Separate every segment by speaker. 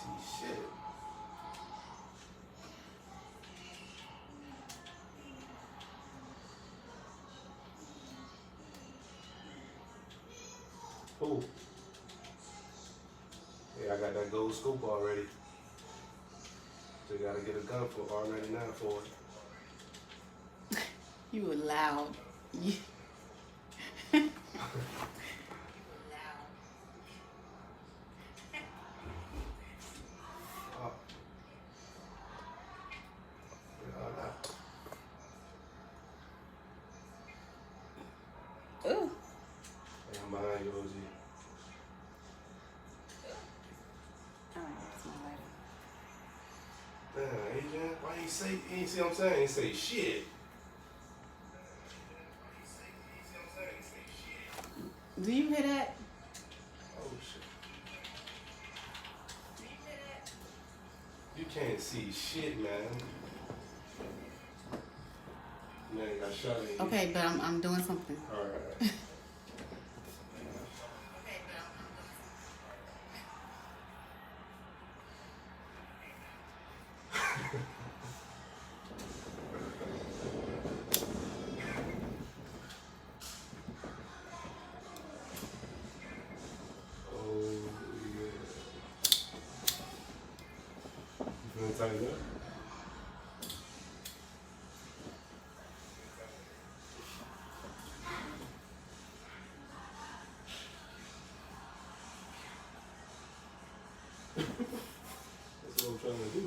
Speaker 1: see shit. Who? Yeah, I got that gold scoop already. So you gotta get a gun for R99 for it.
Speaker 2: You were loud. You...
Speaker 1: Oh. Yeah,
Speaker 2: Ooh.
Speaker 1: hey, I'm behind you, OG.
Speaker 2: That's my lighter.
Speaker 1: Damn, Adrian, why you say, you see what I'm saying? You say shit.
Speaker 2: Do you hear that?
Speaker 1: Oh shit. You can't see shit, man. Man, you got shot at you.
Speaker 2: Okay, but I'm doing something.
Speaker 1: Alright. Oh, yeah. You feeling tightened up? That's what I'm trying to do.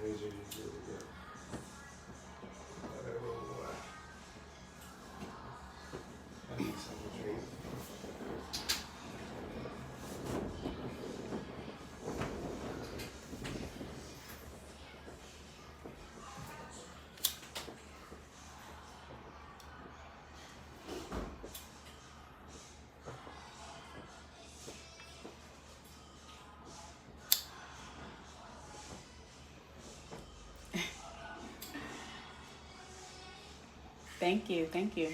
Speaker 1: Adrian, you good, yeah. I need something to drink.
Speaker 2: Thank you. Thank you.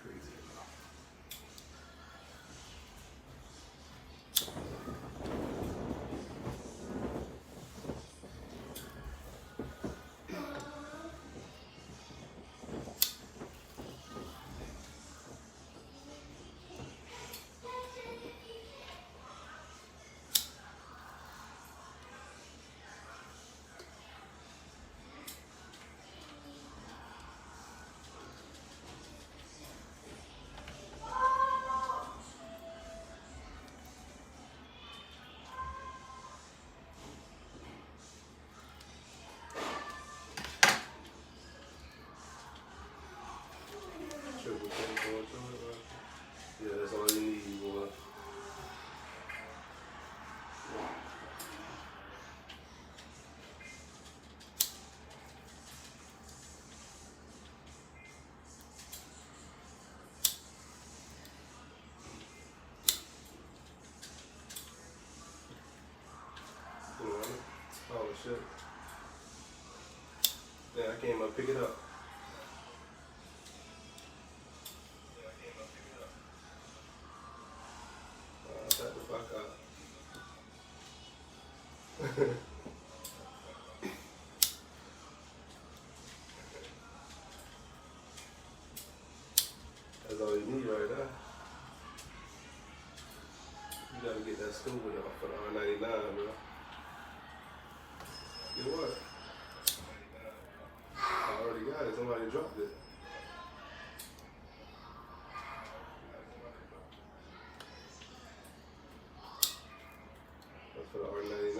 Speaker 1: Crazy enough. Triple check going through it, right? Yeah, that's all you need, boy. You know, oh shit. Yeah, I came up pick it up. Shut the fuck up. That's all you need right there. You gotta get that scoop with it for the R99, bro. Get what? I already got it. Somebody dropped it. That's for the R99.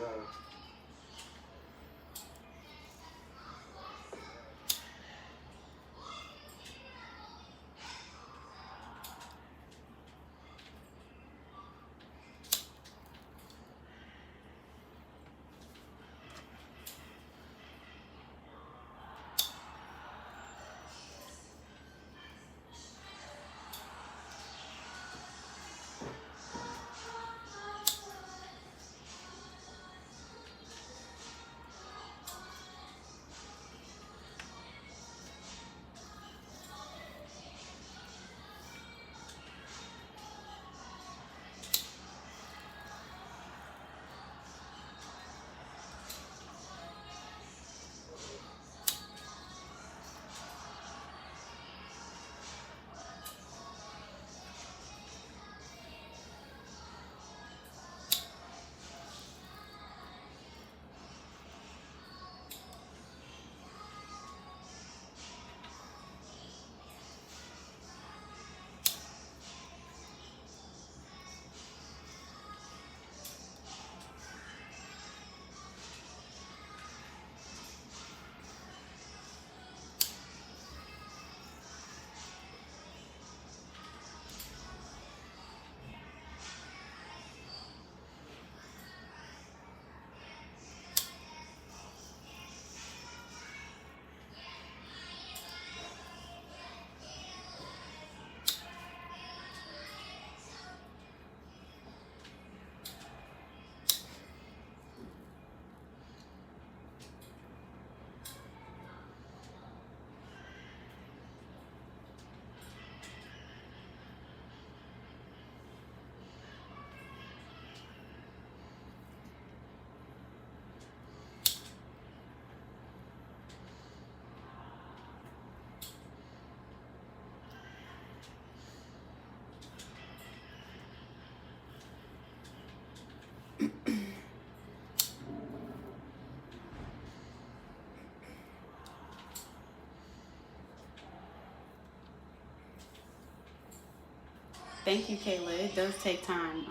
Speaker 2: Thank you, Kayla. It does take time.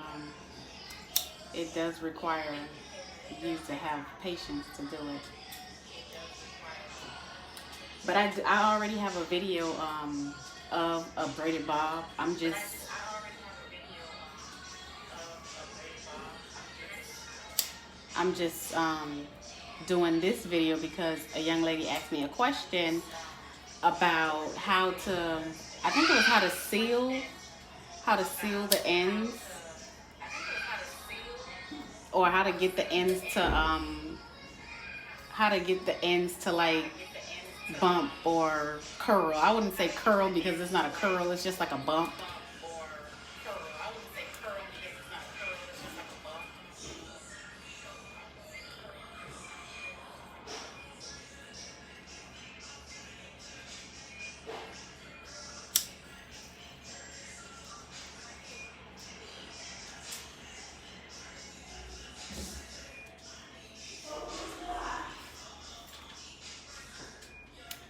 Speaker 2: It does require you to have patience to do it. But I already have a video of a braided bob. I'm just doing this video because a young lady asked me a question about how to, I think it was how to seal the ends, or how to get the ends to like bump or curl. I wouldn't say curl because it's not a curl, it's just like a bump.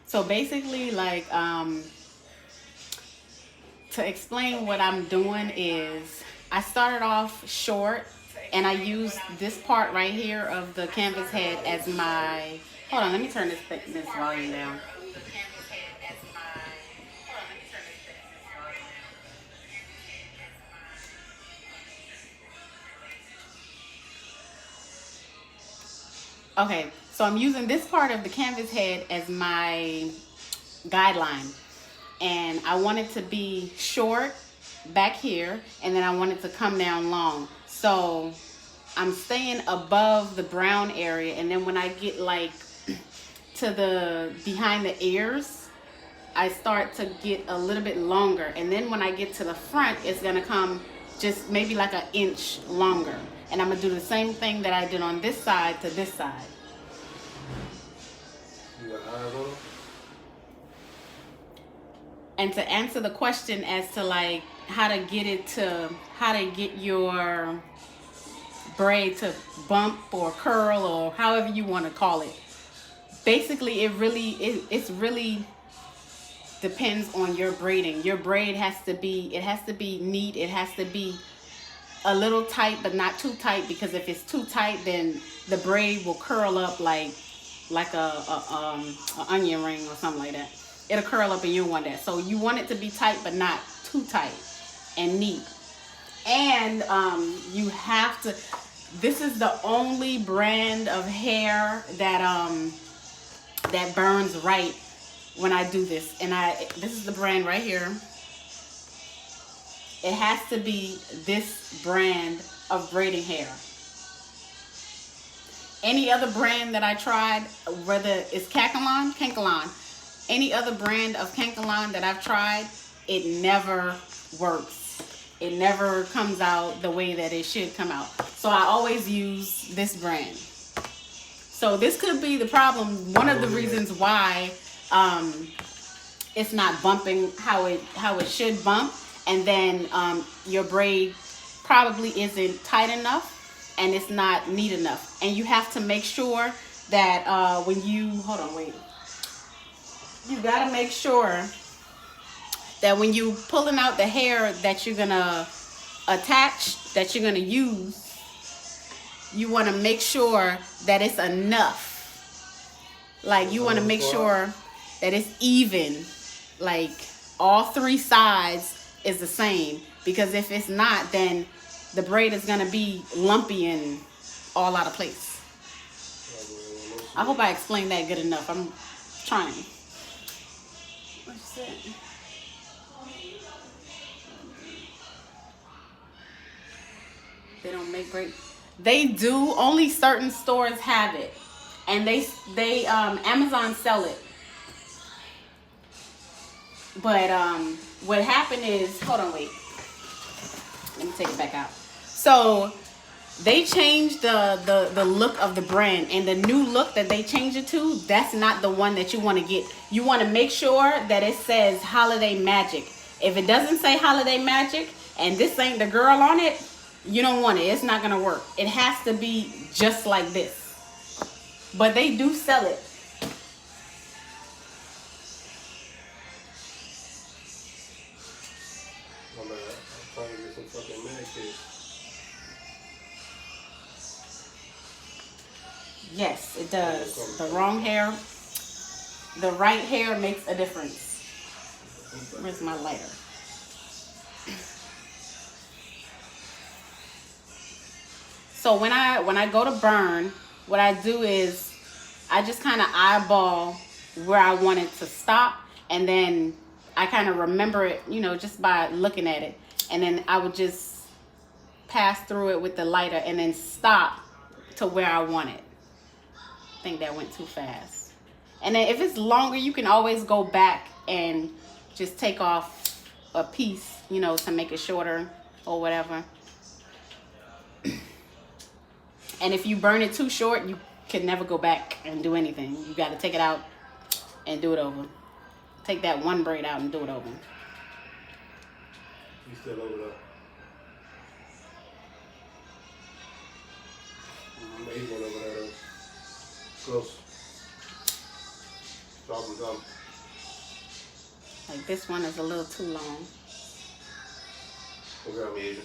Speaker 2: So basically, like, to explain what I'm doing is, I started off short and I used this part right here of the canvas head as my, hold on, let me turn this volume down. Okay, so I'm using this part of the canvas head as my guideline. And I want it to be short back here, and then I want it to come down long. So I'm staying above the brown area, and then when I get like to the behind the ears, I start to get a little bit longer. And then when I get to the front, it's gonna come just maybe like an inch longer. And I'm gonna do the same thing that I did on this side to this side.
Speaker 1: You got eyes on them?
Speaker 2: And to answer the question as to like how to get your braid to bump or curl or however you want to call it. Basically, it really depends on your braiding. Your braid has to be neat. It has to be a little tight, but not too tight, because if it's too tight, then the braid will curl up like a onion ring or something like that. It'll curl up and you don't want that. So you want it to be tight, but not too tight, and neat. And you have to, this is the only brand of hair that burns right when I do this. And this is the brand right here. It has to be this brand of braiding hair. Any other brand that I tried, whether it's Kankalon, any other brand of Kankalon that I've tried, it never works. It never comes out the way that it should come out. So I always use this brand. So this could be the problem. One of the reasons why it's not bumping how it should bump. And then your braid probably isn't tight enough and it's not neat enough. And you have to make sure that when you, hold on, wait. You gotta make sure that when you pulling out the hair that you're gonna attach, that you're gonna use, you wanna make sure that it's enough. Like you wanna make sure that it's even, like all three sides is the same, because if it's not, then the braid is gonna be lumpy and all out of place. I hope I explained that good enough. I'm trying. What's that? They don't make braid. They do. Only certain stores have it, and they Amazon sell it. But what happened is, hold on, wait. Let me take it back out. So they changed the look of the brand, and the new look that they changed it to, that's not the one that you want to get. You want to make sure that it says Holiday Magic. If it doesn't say Holiday Magic and this ain't the girl on it, you don't want it. It's not gonna work. It has to be just like this. But they do sell it.
Speaker 1: I'm trying
Speaker 2: The wrong hair, the right hair makes a difference. Where's my lighter? So when I go to burn, what I do is I just kind of eyeball where I want it to stop, and then I kind of remember it, you know, just by looking at it. And then I would just pass through it with the lighter and then stop to where I want it. I think that went too fast. And then if it's longer, you can always go back and just take off a piece, you know, to make it shorter or whatever. And if you burn it too short, you can never go back and do anything. You got to take it out and do it over. Take that one braid out and do it over.
Speaker 1: You still over there? I made one over there though. Close. Drop them down.
Speaker 2: Like this one is a little too long.
Speaker 1: Okay, I'm Asian.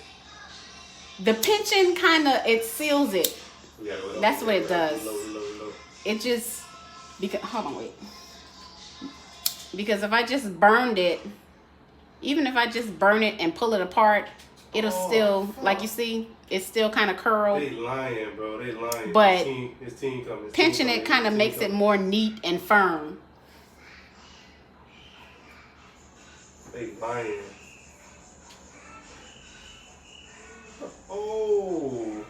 Speaker 2: The pinching kind of, it seals it.
Speaker 1: Yeah,
Speaker 2: that's what it does.
Speaker 1: Low.
Speaker 2: It just, because, hold on, wait. Because if I just burned it, even if I just burn it and pull it apart, it'll still, like you see, it's still kind of curled.
Speaker 1: They lying, bro. They lying.
Speaker 2: But
Speaker 1: his team coming.
Speaker 2: Pinching it kind of makes it more neat and firm.
Speaker 1: They lying. Oh.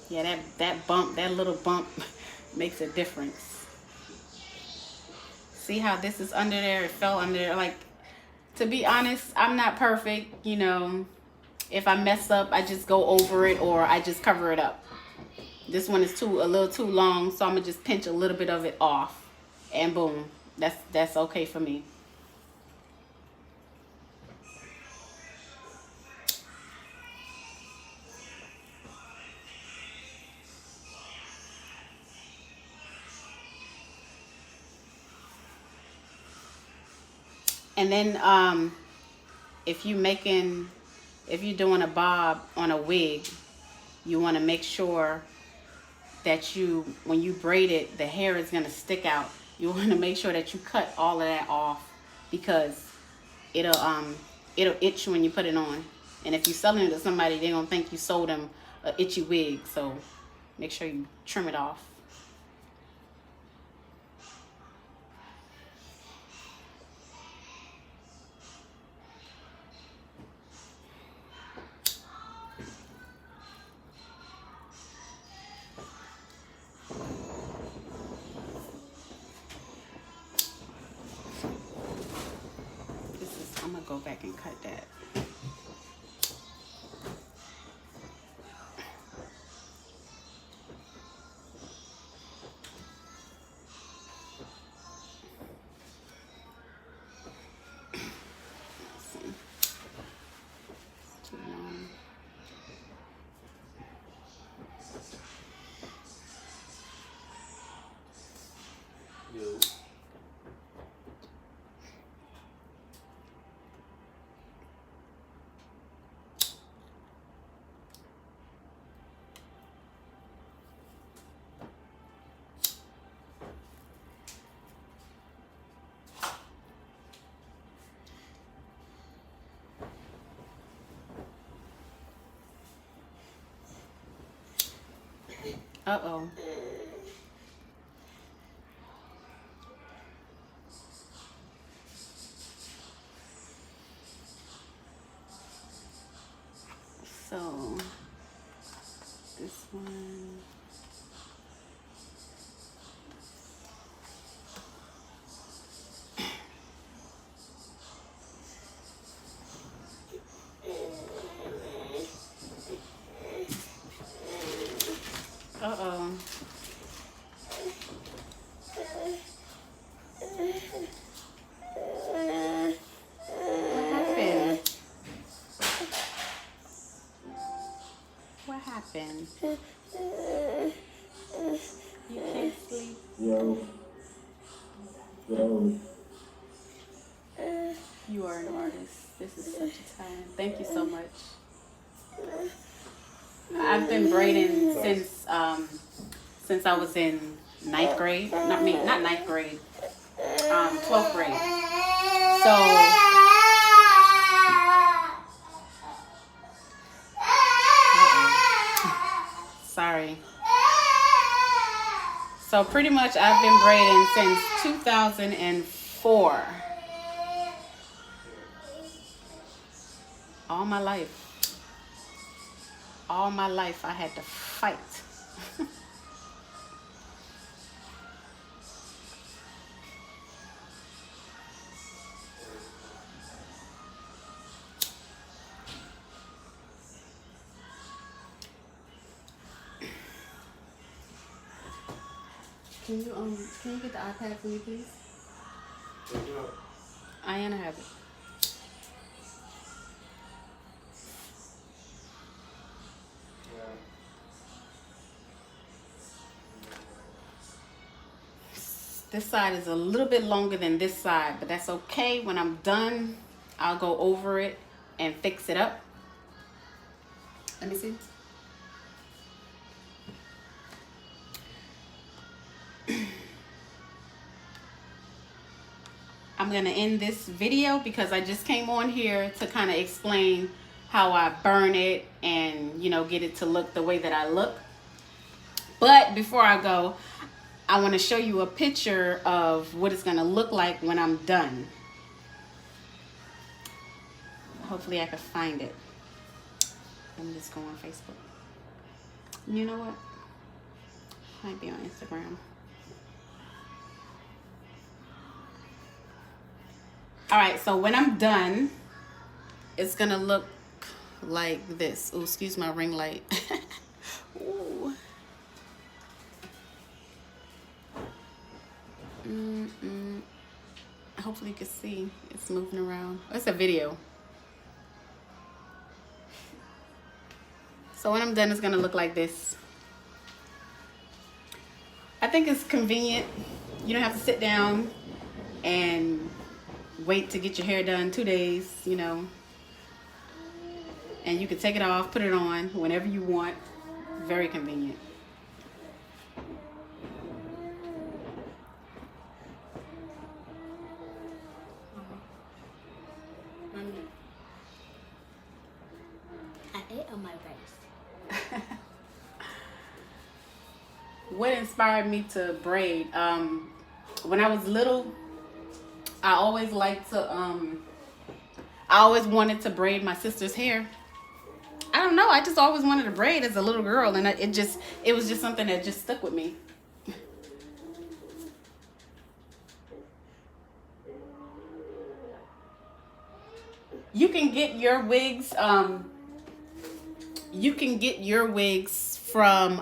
Speaker 2: Yeah, that little bump makes a difference. See how this is under there? It fell under there. Like, to be honest, I'm not perfect. You know, if I mess up, I just go over it or I just cover it up. This one is a little too long, so I'm gonna just pinch a little bit of it off, and boom, that's okay for me. And then if you're doing a bob on a wig, you want to make sure that when you braid it, the hair is going to stick out. You want to make sure that you cut all of that off, because it'll itch when you put it on. And if you're selling it to somebody, they're going to think you sold them an itchy wig. So make sure you trim it off. I'm gonna go back and cut that. Too long.
Speaker 1: Yo.
Speaker 2: Uh-oh. So, this one. Uh-oh. What happened? You can't sleep.
Speaker 3: Yo.
Speaker 2: You are an artist. This is Thank you so much. I've been braiding since I was in ninth grade. Not ninth grade. 12th grade. So sorry. So pretty much I've been braiding since 2004. All my life. All my life I had to fight. Can you get the iPad for me, please? I have it. This side is a little bit longer than this side, but that's okay. When I'm done, I'll go over it and fix it up. Let me see. I'm gonna end this video because I just came on here to kind of explain how I burn it and, you know, get it to look the way that I look. But before I go, I want to show you a picture of what it's gonna look like when I'm done. Hopefully I can find it. Let me just go on Facebook. You know what? Might be on Instagram. All right, so when I'm done, it's gonna look like this. Oh, excuse my ring light. Ooh. Hopefully you can see it's moving around. It's a video. So when I'm done, it's gonna look like this. I think it's convenient. You don't have to sit down and wait to get your hair done 2 days, you know. And you can take it off, put it on whenever you want. Very convenient.
Speaker 3: I ate on my rice.
Speaker 2: What inspired me to braid? When I was little, I always liked to, I always wanted to braid my sister's hair. I don't know, I just always wanted to braid as a little girl, and it was just something that just stuck with me. You can get your wigs, from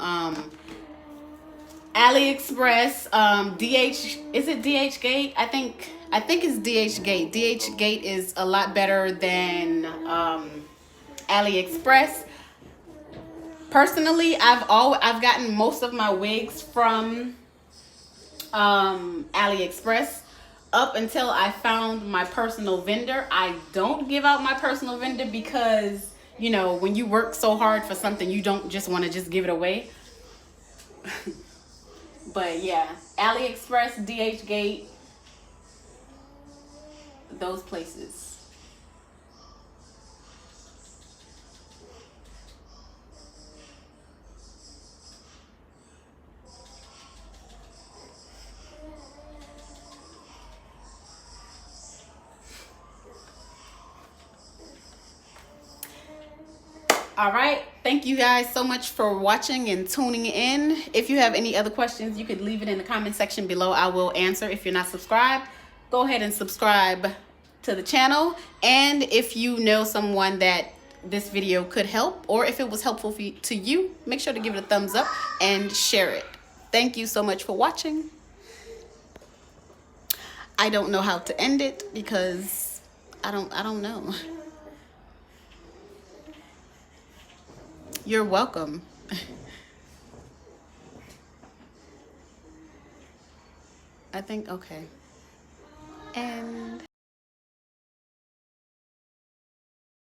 Speaker 2: AliExpress, is it DH Gate? I think it's DH Gate. DH Gate is a lot better than AliExpress. Personally, I've gotten most of my wigs from AliExpress up until I found my personal vendor. I don't give out my personal vendor because, you know, when you work so hard for something, you don't just want to just give it away. But yeah, AliExpress, DH Gate, those places. All right, thank you guys so much for watching and tuning in. If you have any other questions, you could leave it in the comment section below. I will answer. If you're not subscribed, go ahead and subscribe to the channel. And if you know someone that this video could help, or if it was helpful to you, make sure to give it a thumbs up and share it. Thank you so much for watching. I don't know how to end it because I don't know. You're welcome. I think, okay. And